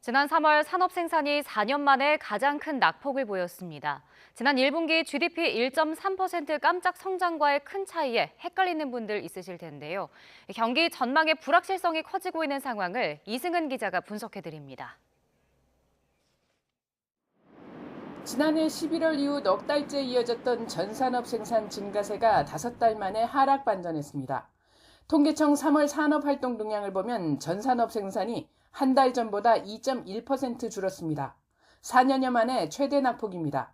지난 3월 산업 생산이 4년 만에 가장 큰 낙폭을 보였습니다. 지난 1분기 GDP 1.3% 깜짝 성장과의 큰 차이에 헷갈리는 분들 있으실 텐데요. 경기 전망의 불확실성이 커지고 있는 상황을 이승은 기자가 분석해드립니다. 지난해 11월 이후 넉 달째 이어졌던 전산업 생산 증가세가 5달 만에 하락 반전했습니다. 통계청 3월 산업활동 동향을 보면 전산업 생산이 한 달 전보다 2.1% 줄었습니다. 4년여 만에 최대 낙폭입니다.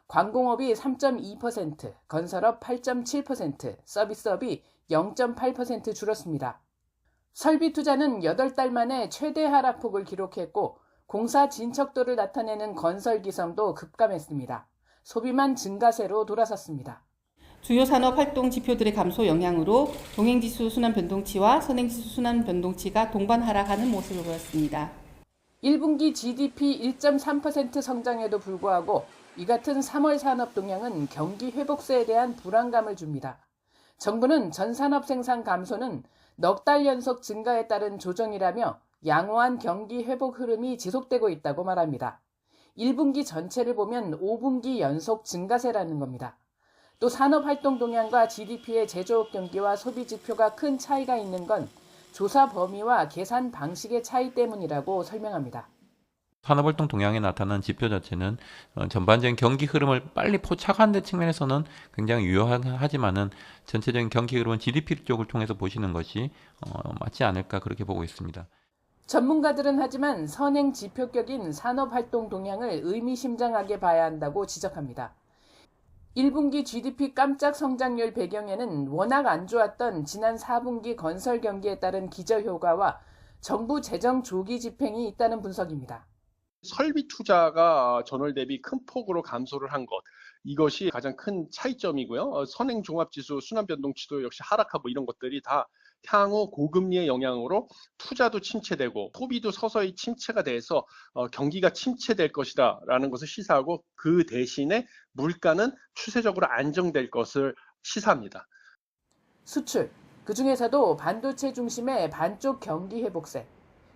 관공업이 3.2%, 건설업 8.7%, 서비스업이 0.8% 줄었습니다. 설비 투자는 8달 만에 최대 하락폭을 기록했고 공사 진척도를 나타내는 건설 기성도 급감했습니다. 소비만 증가세로 돌아섰습니다. 주요 산업 활동 지표들의 감소 영향으로 동행지수 순환 변동치와 선행지수 순환 변동치가 동반 하락하는 모습을 보였습니다. 1분기 GDP 1.3% 성장에도 불구하고 이 같은 3월 산업 동향은 경기 회복세에 대한 불안감을 줍니다. 정부는 전산업 생산 감소는 넉 달 연속 증가에 따른 조정이라며 양호한 경기 회복 흐름이 지속되고 있다고 말합니다. 1분기 전체를 보면 5분기 연속 증가세라는 겁니다. 또 산업활동 동향과 GDP의 제조업 경기와 소비 지표가 큰 차이가 있는 건 조사 범위와 계산 방식의 차이 때문이라고 설명합니다. 산업활동 동향에 나타난 지표 자체는 전반적인 경기 흐름을 빨리 포착하는 데 측면에서는 굉장히 유효하지만은 전체적인 경기 흐름은 GDP 쪽을 통해서 보시는 것이 맞지 않을까 그렇게 보고 있습니다. 전문가들은 하지만 선행 지표격인 산업활동 동향을 의미심장하게 봐야 한다고 지적합니다. 1분기 GDP 깜짝 성장률 배경에는 워낙 안 좋았던 지난 4분기 건설 경기에 따른 기저효과와 정부 재정 조기 집행이 있다는 분석입니다. 설비 투자가 전월 대비 큰 폭으로 감소를 한 것, 이것이 가장 큰 차이점이고요. 선행 종합지수 순환 변동치도 역시 하락하고 이런 것들이 다 향후 고금리의 영향으로 투자도 침체되고 소비도 서서히 침체가 돼서 경기가 침체될 것이다라는 것을 시사하고 그 대신에 물가는 추세적으로 안정될 것을 시사합니다. 수출, 그중에서도 반도체 중심의 반쪽 경기 회복세.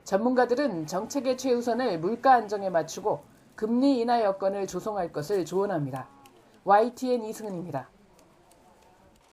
전문가들은 정책의 최우선을 물가 안정에 맞추고 금리 인하 여건을 조성할 것을 조언합니다. YTN 이승은입니다.